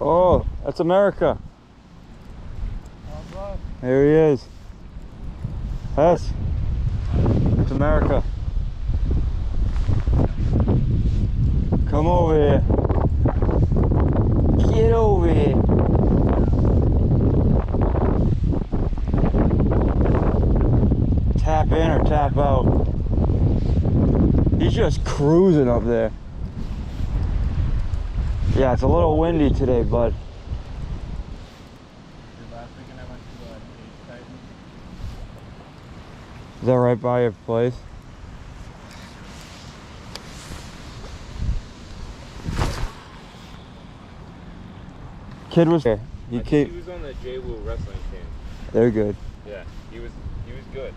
Oh, that's America. There he is. Yes. It's America. Come over here. Get over here. Tap in or tap out. He's just cruising up there. Yeah, it's a little windy today, bud. Is that right by your place? Kid was there. He was on the J-Woo wrestling team. They're good. Yeah, he was good.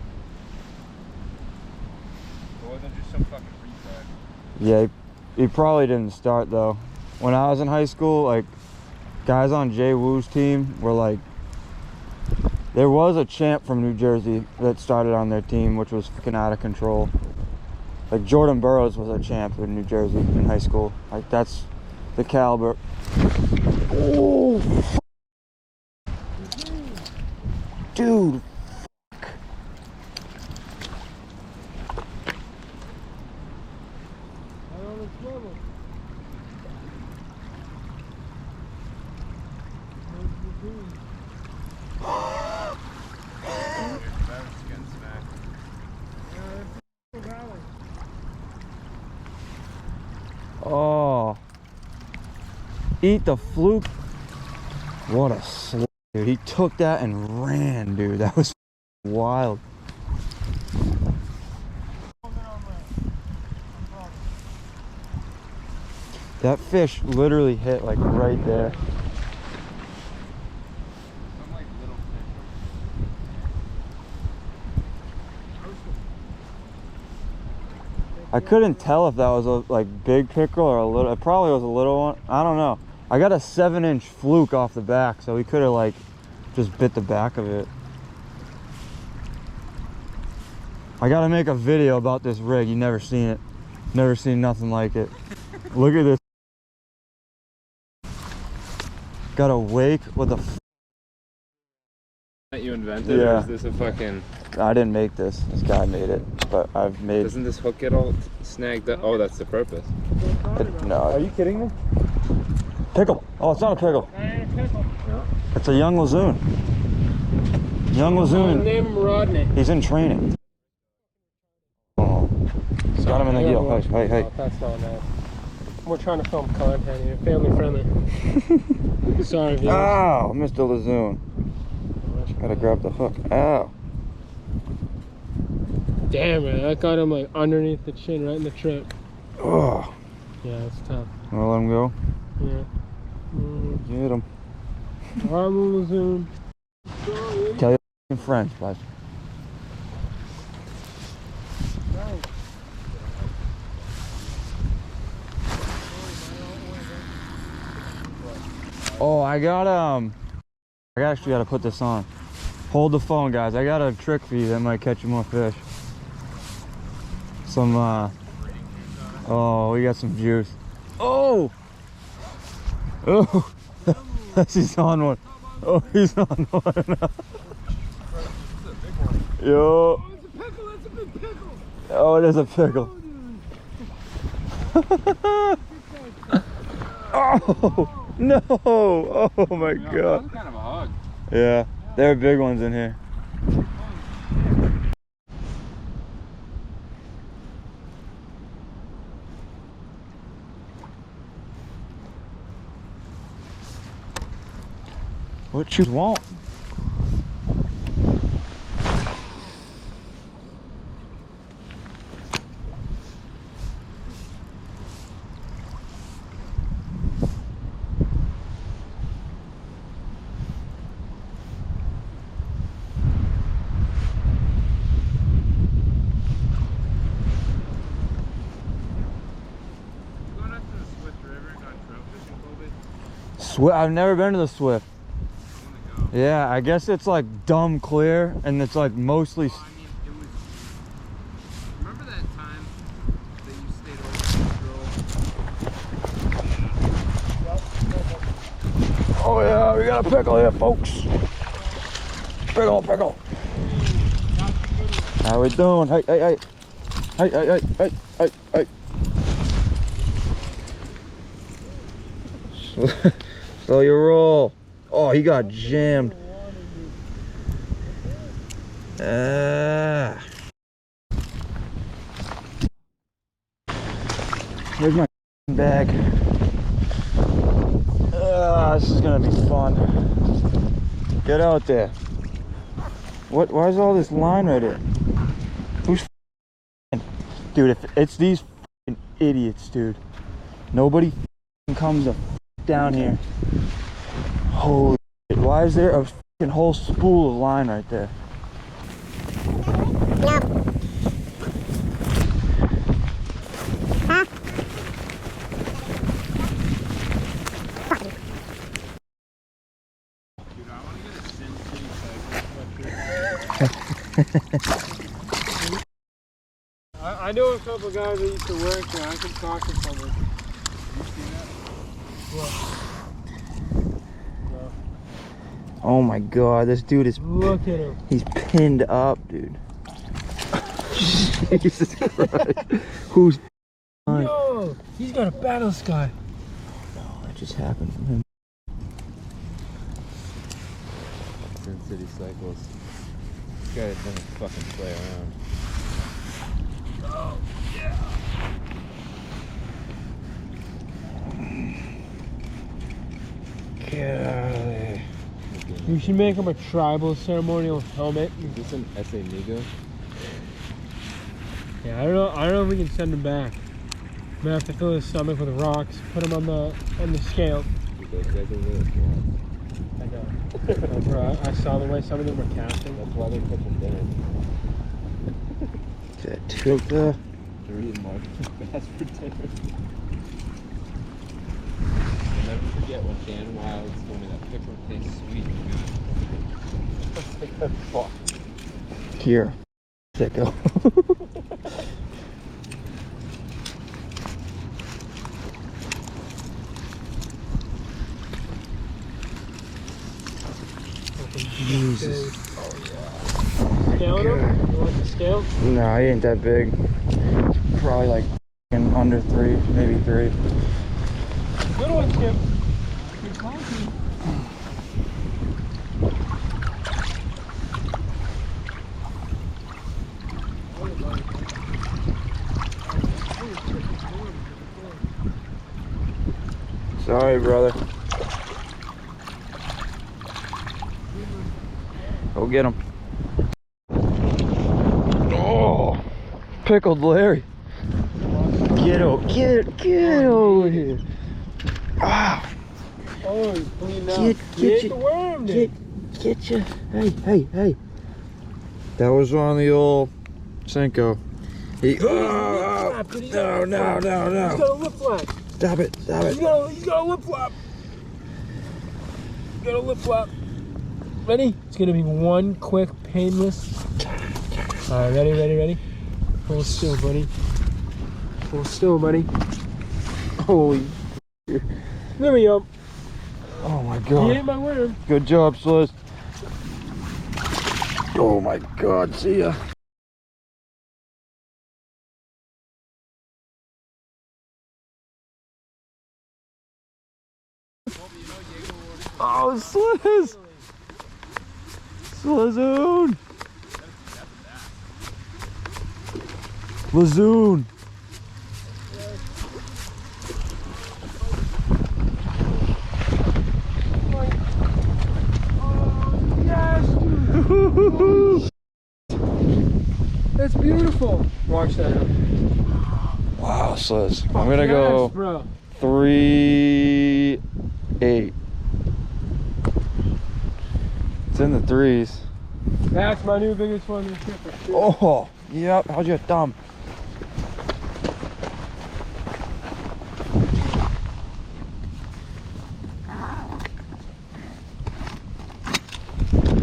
It wasn't just some fucking retard. Yeah, he probably didn't start though. When I was in high school, like, guys on J-Woo's team were like, there was a champ from New Jersey that started on their team, which was fucking out of control. Like, Jordan Burroughs was a champ in New Jersey in high school. Like, that's the caliber. Oh, dude. Fuck. Oh, eat the fluke. What a slut, dude. He took that and ran, dude. That was wild. That fish literally hit like right there. I couldn't tell if that was a like big pickerel or a little. It probably was a little one. I don't know. I got a 7-inch fluke off the back, so he could have like just bit the back of it. I gotta make a video about this rig. You never seen it. Never seen nothing like it. Look at this. Got a wake with a. That you invented? Yeah. Or is this a fucking? I didn't make this. This guy made it, but I've made. Doesn't this hook get all snagged up? Oh, that's the purpose. No. Are you kidding me? Pickle. Oh, it's not a pickle. No. It's a young Lazoon. Young Lazoon. Name him Rodney. He's in training. Oh, he's got him in the gill. Hey, hey. Oh, that's not nice. We're trying to film content here, family friendly. Sorry, viewers. Ow, Mr. Lazoon. Gotta grab the hook. Ow. Damn it, that got him like underneath the chin, right in the trip. Oh. Yeah, it's tough. Wanna let him go? Yeah. Get him. Harmon Zoom. Tell your f***ing friends, bud. Oh, I actually gotta put this on. Hold the phone, guys. I got a trick for you that might catch you more fish. Some, oh, we got some juice. Oh! Oh! He's on one. Oh, he's on one. Yo. Oh, it's a pickle, it's a big pickle. Oh, it is a pickle. Oh! No! Oh my god. That's kind of a hug. Yeah, there are big ones in here. What you want? I've never been to the Swift. Yeah, I guess it's like dumb clear, and it's like mostly. Well, I mean, it was. Remember that time that you stayed over at the girl? Oh yeah, we got a pickle here, folks. Pickle, pickle. How we doing? Hey, hey, hey. Hey, hey, hey, hey, hey, hey. Slow your roll. Oh, he got jammed. Here's my bag. This is gonna be fun. Get out there. What? Why is all this line right here? Who's dude? If it's these idiots, dude. Nobody comes down here. Holy shit. Why is there a whole spool of line right there? I know a couple guys that used to work there. I can talk to someone. You see that? What? No. Oh my god, this dude is. Look at him. He's pinned up, dude. Jesus Christ. Who's Yo, he's got a battle sky. No, that just happened from him. Sin City Cycles. This guy doesn't fucking play around. Oh, yeah. Get out of there. We should make him a tribal ceremonial helmet. Is this an SA Migo? Yeah, I don't know if we can send him back. I'm gonna have to fill his stomach with rocks, put him on the scale. Those guys are really small. I know. Bro, I saw the way some of them were casting. That's why they're catching dinner. That tilt there. They're eating market bass for dinner. I'll never forget when Dan Wilds told me that pickle tastes sweet. I was like, "That's fuck." Here. Sicko. Jesus. Scale him? You want the scale? No, he ain't that big. Probably like under 3, maybe 3. Good one, Skip. Good talking. Sorry, brother. Go get him. Oh, pickled Larry. Get over here. Ah. Oh, he's clean now. Get the worm, dude. Get you. Hey. That was on the old Cinco. He. Oh, no. He's got a lip flap. Stop it. He's got a lip flap. He's got a lip flap. Ready? It's gonna be one quick, painless. Alright, ready? Hold still, buddy. Holy. There we go. Oh my He god. ate my worm. Good job, Sliz. Oh my god, see ya. Oh, Sliz! Slizoon! Lazoon! That's beautiful. Watch that out. Wow, Sliz. I'm gonna go bro. 3-8. It's in the 3s. That's my new biggest one this trip for sure. Oh, yep. How'd your thumb?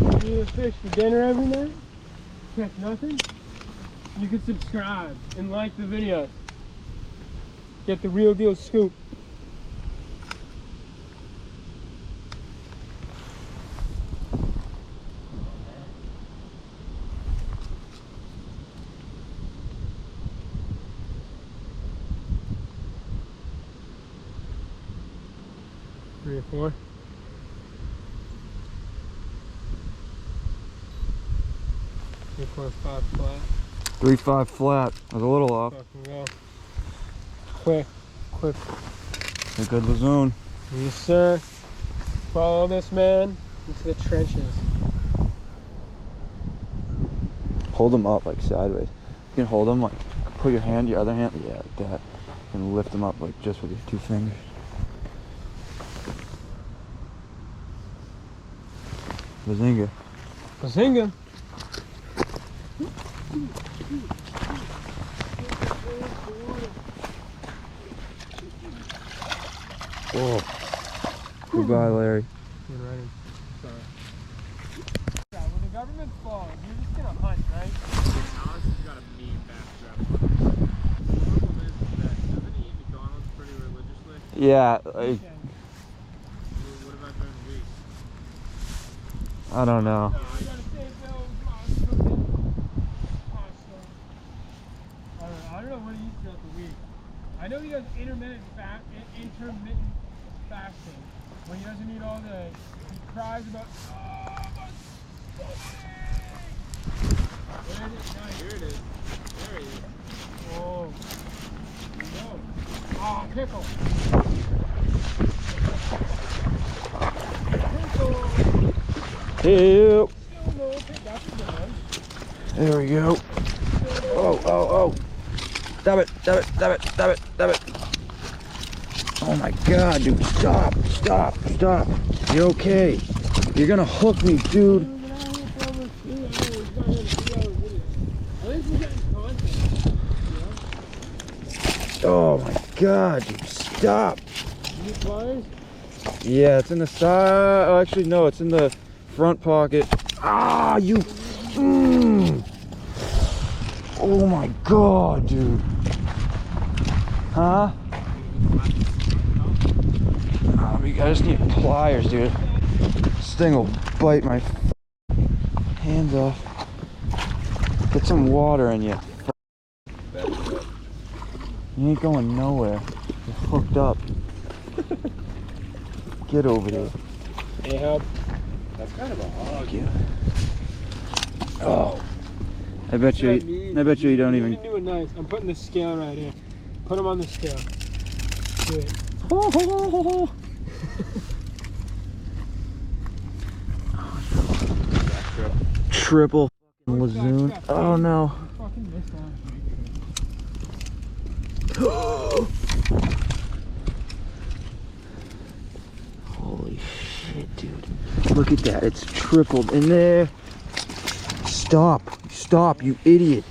You need a fish for dinner every night? Catch nothing? You can subscribe and like the videos. Get the real deal scoop. 3 or 4. Three, 4, 5 flat. 3-5 flat. I was a little off. Fucking go. Quick. A good lazoon. Yes, sir. Follow this man into the trenches. Hold them up like sideways. You can hold them like, put your hand, your other hand, yeah, like that. And lift them up like just with your 2 fingers. Bazinga. Bazinga. Whoa. Goodbye, Larry. Good riding. Sorry. Yeah, when the government falls, you're just gonna hunt, right? Alex has got a mean backstrap. The problem is that doesn't he eat McDonald's pretty religiously? Yeah, like, What about during the week? I don't know. We gotta save those cooking pasta. I don't know what he eats throughout the week. I know he does intermittent fasting when he doesn't eat all day. He cries about. Where is it? Nice. Here it is. There he is. Oh. No. Oh, pickle. Ew. Still no pickle. That's a good one. There we go. Oh. Stop it. Oh my god, dude. Stop. You're okay. You're gonna hook me, dude. Oh my god, dude. Stop. You need pliers? Yeah, it's in the side. Oh, actually, no, it's in the front pocket. Ah, you. Oh my god, dude. Huh? I just need pliers, dude. This thing will bite my hands off. Get some water in you. You ain't going nowhere. You're hooked up. Get over here. Hey, help. That's kind of a hog. Thank you. Oh. I bet you don't even. You do it nice. I'm putting the scale right here. Put them on the scale. Do it. Triple lazoon. Oh no. You fucking missed Holy shit, dude. Look at that. It's tripled in there. Stop, you idiot.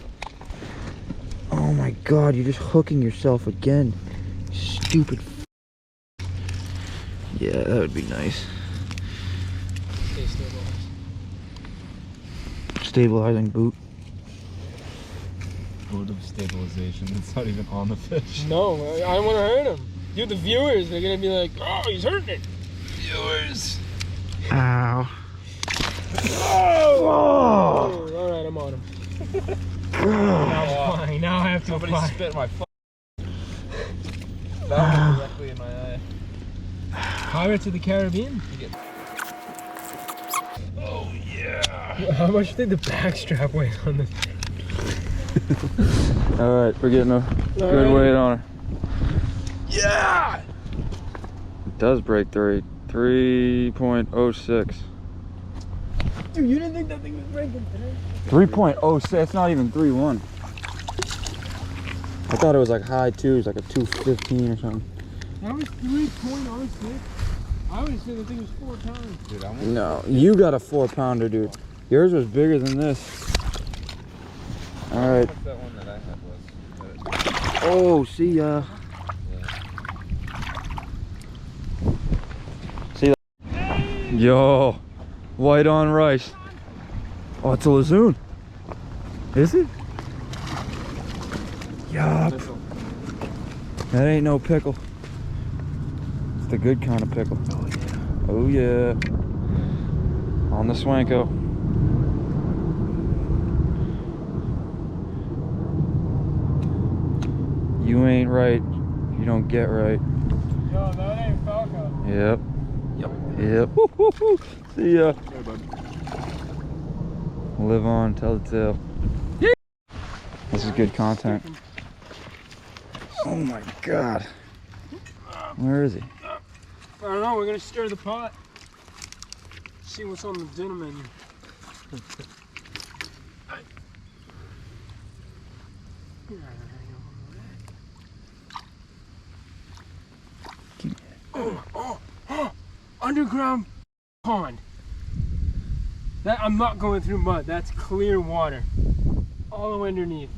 Oh my god, you're just hooking yourself again. Stupid. Yeah, that would be nice. Stay stabilized. Stabilizing boot. Boot of stabilization. It's not even on the fish. No, I don't want to hurt him. Dude, the viewers, they're going to be like, oh, he's hurting it. Viewers. Ow. Oh! All right, I'm on him. Now I have to Somebody apply. spit my that went directly in my eye. Pirates of the Caribbean? Oh yeah. How much do you think the backstrap weighs on this? Alright, we're getting a good weight on her. Yeah! It does break 3.06. Dude, you didn't think that thing was breaking today? 3.06, that's not even 3.1. I thought it was like high 2s, like a 215 or something. That was 3.06. I would have said the thing was 4 pounds. Dude, No, you got a 4-pounder, dude. Yours was bigger than this. Alright. That one that I had was. Oh, see ya. See ya. Yo, white on rice. Oh, it's a lazoon. Is it? Yup. That ain't no pickle. It's the good kind of pickle. Oh yeah. On the Swanko. You ain't right. You don't get right. Yo, that ain't Falco. Yep. Yep. See ya. Hey, bud. Live on, tell the tale. This is good content. Oh my god. Where is he? I don't know, we're gonna stir the pot. See what's on the dinner menu. Underground pond. That I'm not going through mud. That's clear water. All the way underneath.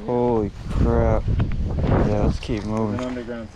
Holy crap. Yeah, let's keep moving. Underground.